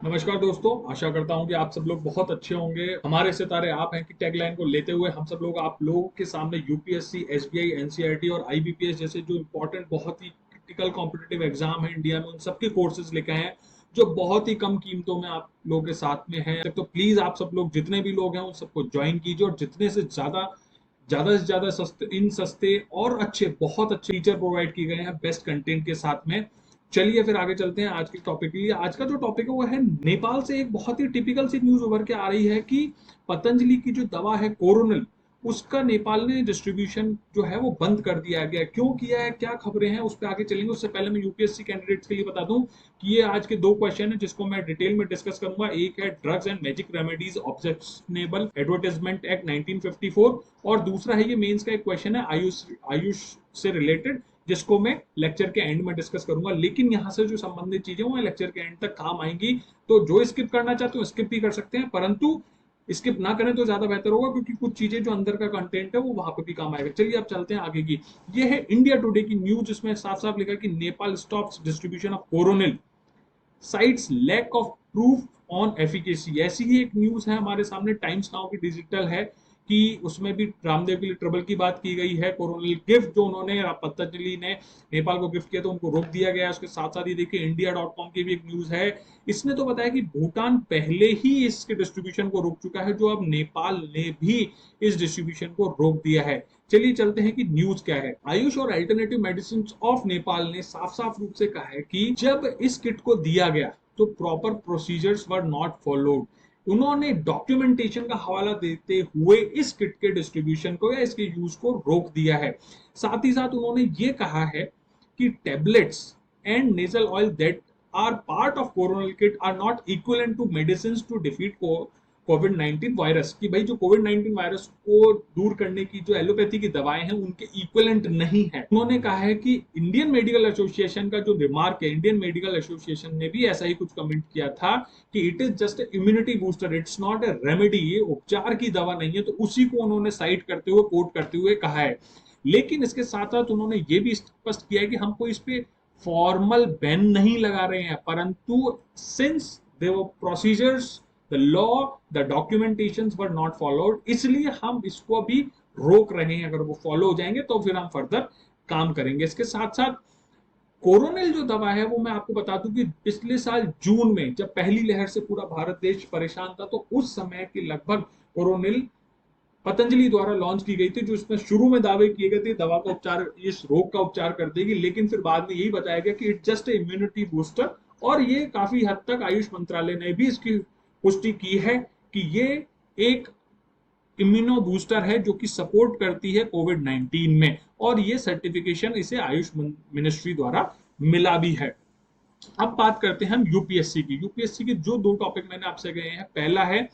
नमस्कार दोस्तों, आशा करता हूं कि आप सब लोग बहुत अच्छे होंगे। हमारे सितारे आप हैं कि टैगलाइन को लेते हुए हम सब लोग आप लोगों के सामने यूपीएससी, एसबीआई, एनसीईआरटी और आईबीपीएस जैसे जो इंपॉर्टेंट बहुत ही क्रिटिकल कॉम्पिटिटिव एग्जाम है इंडिया में, उन सबके कोर्सेज लेके आए हैं जो बहुत ही कम कीमतों में आप लोगों के साथ में है। तो प्लीज आप सब लोग जितने भी लोग हैं उन सबको ज्वाइन कीजिए और जितने से ज्यादा सस्ते सस्ते और अच्छे बहुत अच्छे टीचर प्रोवाइड किए गए हैं बेस्ट कंटेंट के साथ में। चलिए फिर आगे चलते हैं आज के टॉपिक के लिए। आज का जो टॉपिक है वो है नेपाल से एक बहुत ही टिपिकल सी न्यूज उभर के आ रही है कि पतंजलि की जो दवा है कोरोनिल, उसका नेपाल ने डिस्ट्रीब्यूशन जो है वो बंद कर दिया गया। क्यों किया है, क्या खबरें हैं, उस पर आगे चलेंगे। उससे पहले मैं यूपीएससी कैंडिडेट्स के लिए बता दूं कि ये आज के दो क्वेश्चन है जिसको मैं डिटेल में डिस्कस करूंगा। एक है drugs and magic remedies objectionable advertisement act 1954 और दूसरा है ये मेंस का एक क्वेश्चन है आयुष आयुष से रिलेटेड, जिसको मैं लेक्चर के एंड में डिस्कस करूंगा। लेकिन यहाँ से जो संबंधित चीजें वो लेक्चर के एंड तक काम आएंगी, तो जो स्किप करना चाहते हो स्किप भी कर सकते हैं, परंतु स्किप ना करें तो ज्यादा बेहतर होगा क्योंकि कुछ चीजें जो अंदर का कंटेंट है वो वहां पे भी काम आएगा। चलिए अब चलते हैं आगे की। ये है इंडिया टुडे की न्यूज जिसमें साफ साफ लिखा है कि Nepal stops distribution of Coronil, cites lack of proof on efficacy. ऐसी ही एक न्यूज है हमारे सामने, टाइम्स नाउ की डिजिटल है, कि उसमें भी रामदेव के लिए ट्रबल की बात की गई है। कोरोनल गिफ्ट जो उन्होंने पतंजलि ने नेपाल को गिफ्ट किया तो उनको रोक दिया गया। उसके साथ साथ ये देखिए इंडिया.com की भी एक न्यूज है, इसने तो बताया कि भूटान पहले ही इसके डिस्ट्रीब्यूशन को रोक चुका है, जो अब नेपाल ने भी इस डिस्ट्रीब्यूशन को रोक दिया है। चलिए चलते हैं कि न्यूज क्या है। आयुष और अल्टरनेटिव मेडिसिन ऑफ नेपाल ने साफ साफ रूप से कहा है कि जब इस किट को दिया गया तो proper procedures were not followed. उन्होंने डॉक्यूमेंटेशन का हवाला देते हुए इस किट के डिस्ट्रीब्यूशन को या इसके यूज को रोक दिया है। साथ ही साथ उन्होंने ये कहा है कि tablets and nasal oil that are part of Coronil kit are not equivalent to medicine to defeat COVID 19 virus. कि भाई जो कोविड 19 वायरस को दूर करने की जो एलोपैथी की दवाएं हैं उनके इक्विवेलेंट नहीं है। उन्होंने कहा है कि इंडियन मेडिकल एसोसिएशन का जो रिमार्क है, इंडियन मेडिकल एसोसिएशन ने भी ऐसा ही कुछ कमेंट किया था कि it is just immunity booster, it's not a remedy, ये उपचार की दवा नहीं है। तो उसी को उन्होंने साइट करते हुए कोट करते हुए कहा है। लेकिन इसके साथ साथ उन्होंने ये भी स्पष्ट किया है कि हम कोई इस पे फॉर्मल बैन नहीं लगा रहे हैं, परंतु since their procedures, the law, the documentation were not followed, इसलिए हम इसको भी रोक रहे हैं। अगर वो फॉलो हो जाएंगे तो फिर हम फर्दर काम करेंगे। इसके साथ साथ कोरोनिल जो दवा है वो मैं आपको बता दूं कि पिछले साल जून में जब पहली लहर से पूरा भारत देश परेशान था तो उस समय की लगभग कोरोनिल पतंजलि द्वारा लॉन्च की गई थी, जो इसमें शुरू में दावे किए गए थे दवा का उपचार, इस रोग का उपचार कर देगी, लेकिन फिर बाद में यही बताया गया कि इट जस्ट इम्यूनिटी बूस्टर। और ये काफी हद तक आयुष मंत्रालय ने भी इसकी पुष्टि की है कि ये एक इम्यूनो बूस्टर है जो कि सपोर्ट करती है कोविड 19 में, और ये सर्टिफिकेशन इसे आयुष मिनिस्ट्री द्वारा मिला भी है। अब बात करते हैं हम यूपीएससी की। यूपीएससी के जो दो टॉपिक मैंने आपसे गए हैं, पहला है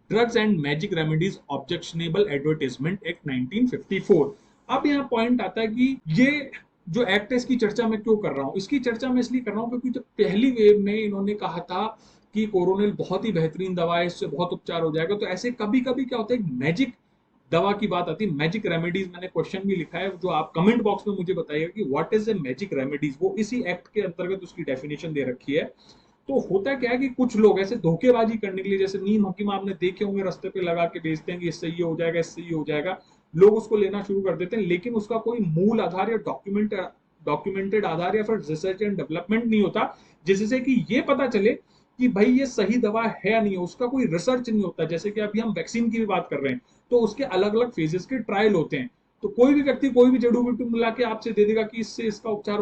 drugs and magic remedies objectionable advertisement act 1954। अब यहाँ पॉइंट आता है कि ये जो एक्ट है इसकी चर्चा मैं क्यों कर रहा हूँ। इसकी चर्चा मैं इसलिए कर रहा हूँ क्योंकि जब पहली वेव में इन्होंने कहा था कि कोरोनिल बहुत ही बेहतरीन दवा है, इससे बहुत उपचार हो जाएगा, तो ऐसे कभी कभी क्या होता है मैजिक दवा की बात आती है, मैजिक रेमेडीज। मैंने क्वेश्चन भी लिखा है जो आप कमेंट बॉक्स में मुझे बताइएगा कि what is a magic remedies, वो इसी एक्ट के अंतर्गत उसकी डेफिनेशन दे रखी है। तो होता क्या है कि कुछ लोग ऐसे धोखेबाजी करने के लिए, जैसे नीम हकीम आपने देखे होंगे रास्ते पे लगा के बेचते हैं कि इससे ये हो जाएगा, इससे ये हो जाएगा, लोग उसको लेना शुरू कर देते हैं, लेकिन उसका कोई मूल आधार या डॉक्यूमेंटेड आधार या फिर रिसर्च एंड डेवलपमेंट नहीं होता जिससे कि ये पता चले कि भाई ये सही दवा है या नहीं। उसका कोई रिसर्च नहीं होता। जैसे कि अभी हम वैक्सीन की भी बात कर रहे हैं तो उसके अलग अलग फेजेस के ट्रायल होते हैं। तो कोई भी व्यक्ति कोई भी जड़ी बूटी मिला के आपसे दे देगा कि इससे इसका उपचार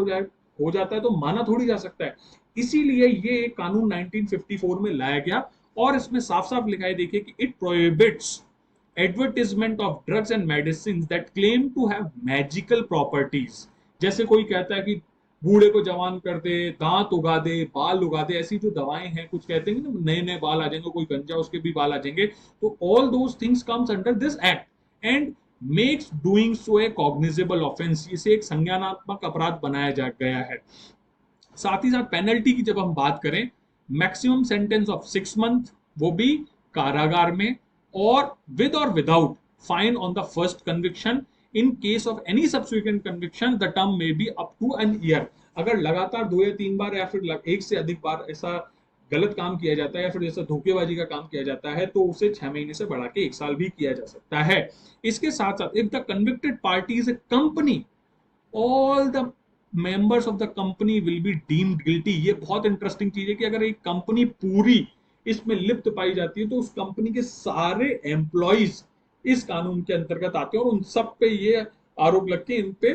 हो जाता है तो माना थोड़ी जा सकता है। इसीलिए ये एक कानून 1954 में लाया गया और इसमें साफ साफ लिखा है, देखिए कि it prohibits advertisement of drugs and medicine that claim to have magical properties. जैसे कोई कहता है कि बूढ़े को जवान कर दे, दांत उगा दे, बाल उगा दे, ऐसी जो दवाएं हैं, कुछ कहते हैं ना नए नए बाल आ जाएंगे, कोई गंजा उसके भी बाल आ जाएंगे, तो all those things comes under this act and makes doing so A cognizable offence. इसे एक संज्ञानात्मक अपराध बनाया जा गया है। साथ ही साथ पेनल्टी की जब हम बात करें, मैक्सिमम सेंटेंस ऑफ 6 मंथ, वो भी कारागार में, और without fine on the first conviction. In case of any subsequent conviction the term may be up to an year. अगर लगातार 2 या 3 बार या फिर एक से अधिक बार ऐसा गलत काम किया जाता है या फिर जैसा धोखेबाजी का काम किया जाता है, तो उसे 6 महीने से बढ़ा के 1 साल भी किया जा सकता है। इसके साथ साथ if the convicted party is a company, all the members of the company will be deemed guilty. ये बहुत इंटरेस्टिंग चीज है कि अगर एक कंपनी पूरी इसमें लिप्त पाई जाती है तो उस कंपनी के सारे एम्प्लॉइज इस कानून के अंतर्गत आते हैं और उन सब पे ये आरोप लग के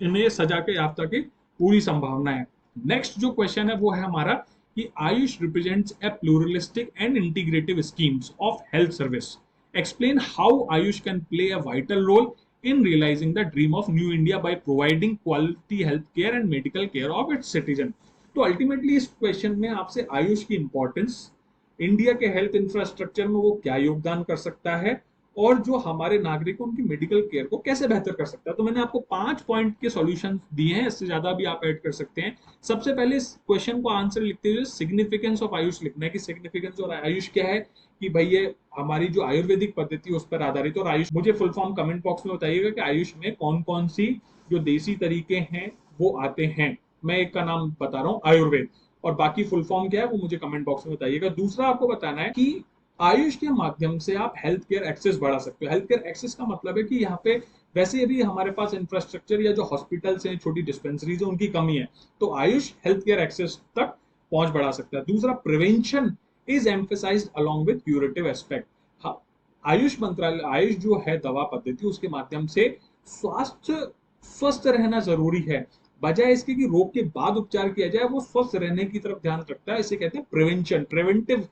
इन्हें सजा के याफ्ता की पूरी संभावना है। नेक्स्ट जो क्वेश्चन है वो है हमारा कि AYUSH represents a pluralistic and integrative schemes of health service. Explain how AYUSH can play a vital role in realizing the dream of new India by providing quality health care and medical care of its citizen। तो ultimately इस question में आपसे आयुष की importance, India के health infrastructure में वो क्या योगदान कर सकता है और जो हमारे नागरिकों उनकी मेडिकल केयर को कैसे बेहतर कर सकता है। तो मैंने आपको 5 पॉइंट के सॉल्यूशन दिए हैं, इससे ज्यादा भी आप ऐड कर सकते हैं। सबसे पहले इस क्वेश्चन को आंसर लिखते हुए सिग्निफिकेंस ऑफ आयुष लिखना है कि सिग्निफिकेंस और आयुष क्या है, कि भाई ये हमारी जो आयुर्वेदिक पद्धति है उस पर आधारित है। और आयुष, मुझे फुल फॉर्म कमेंट बॉक्स में बताइएगा कि आयुष में कौन कौन सी जो देसी तरीके हैं वो आते हैं। मैं एक का नाम बता रहा हूँ, आयुर्वेद, और बाकी फुल फॉर्म क्या है वो मुझे कमेंट बॉक्स में बताइएगा। दूसरा आपको बताना है कि आयुष के माध्यम से आप हेल्थ केयर एक्सेस बढ़ा सकते हो। हेल्थ केयर एक्सेस का मतलब है कि यहाँ पे वैसे भी हमारे पास इंफ्रास्ट्रक्चर या जो हॉस्पिटल्स हैं, छोटी डिस्पेंसरीज है, उनकी कमी है, तो आयुष हेल्थ केयर एक्सेस तक पहुंच बढ़ा सकता है। दूसरा, prevention is emphasised along with curative aspect. हाँ, आयुष मंत्रालय, आयुष जो है दवा पद्धति, उसके माध्यम से स्वास्थ्य स्वस्थ रहना जरूरी है, बजाय इसके कि रोग के बाद उपचार किया जाए, वो स्वस्थ रहने की तरफ ध्यान रखता है। इसे कहते हैं प्रिवेंशन, प्रिवेंटिव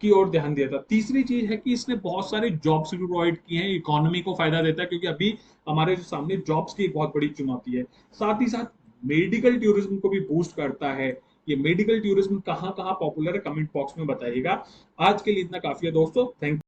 की ओर ध्यान दिया था। तीसरी चीज है कि इसने बहुत सारे जॉब्स भी प्रोवाइड किए हैं, इकोनॉमी को फायदा देता है, क्योंकि अभी हमारे जो सामने जॉब्स की एक बहुत बड़ी चुनौती है। साथ ही साथ मेडिकल टूरिज्म को भी बूस्ट करता है। ये मेडिकल टूरिज्म कहाँ कहाँ पॉपुलर है, कमेंट बॉक्स में बताइएगा। आज के लिए इतना काफी है दोस्तों, थैंक